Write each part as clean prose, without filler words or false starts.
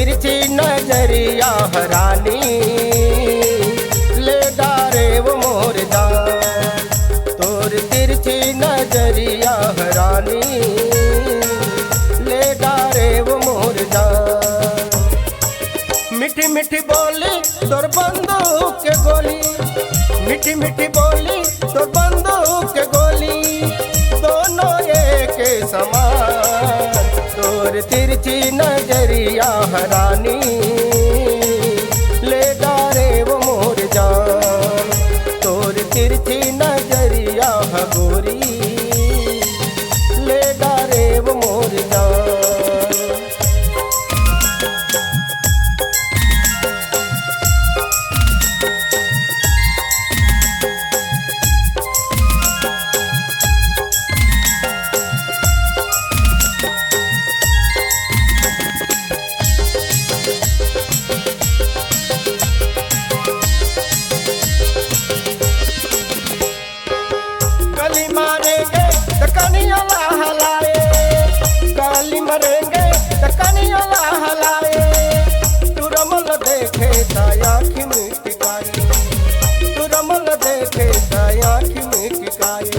तिरछी नजरिया हरानी ले डारे वो मोर जान। तोर तिरछी नजरिया हरानी ले डारे वो मोर जान। मीठी मीठी बोली तोर बंदूक के गोली, मीठी मीठी बोली तोर बंदूक के गोली, दोनों एक समान। तोर तिरछी नजरिया हरानी ले डारे वो मोर जान। तोर तिरछी नजरिया गोरी ले डारे वो मोर जान। गली मारेंगे तो कनिया हलाए, गली मरेंगे तो कनिया हलाए। तू रमल देखे आँखी में टिकाए, तू रमल देखे आँखी में टिकाए।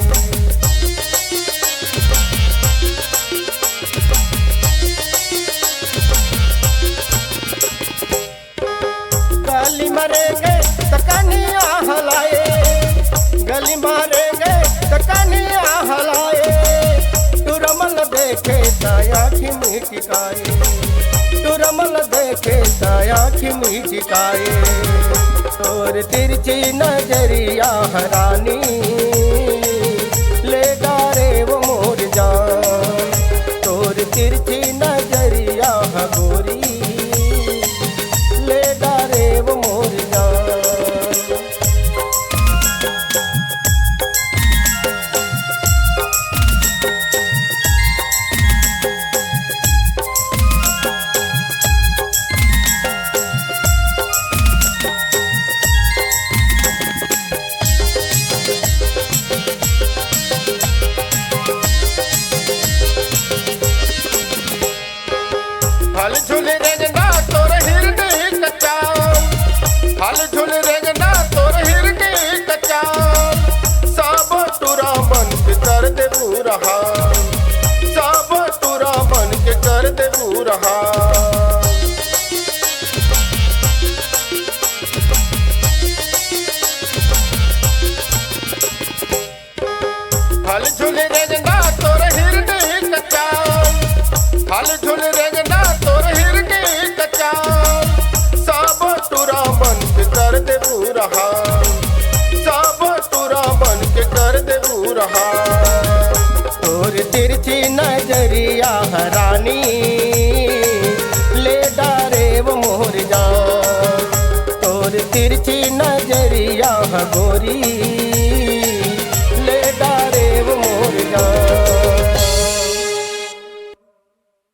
गली मरेंगे तो कनिया हलाए, गली मारेंगे तो कनिया हलाए। तू रमल देखे आँखी में टिकाए, तू रमल देखे आँखी में टिकाए। तोर तिरछी नजरिया हरानी ले डारे वो मोर जान। तोर तिरछी नजरिया गोरी ले डारे वो मोर जान। फल झूल रेंगना तोर हिरनी कच्चा, फल झूल रेंगना तोर हिरनी कच्चा। सब तुरा मन के कर दे बुरहा, सब तुरा मन के कर दे बुरहा। फल झूल रेंगना तोर हिरनी कच्चा, फल झूल रेंगना तोर हिरनी कच्चा। सब तुरा मन के कर दे बुरहा, सब तुरा मन के कर दे बुरहा। तोर तिरछी नजरिया हरानी ले डारे वो मोर जान। तोर तिरछी नजरिया गोरी ले डारे वो मोर जान।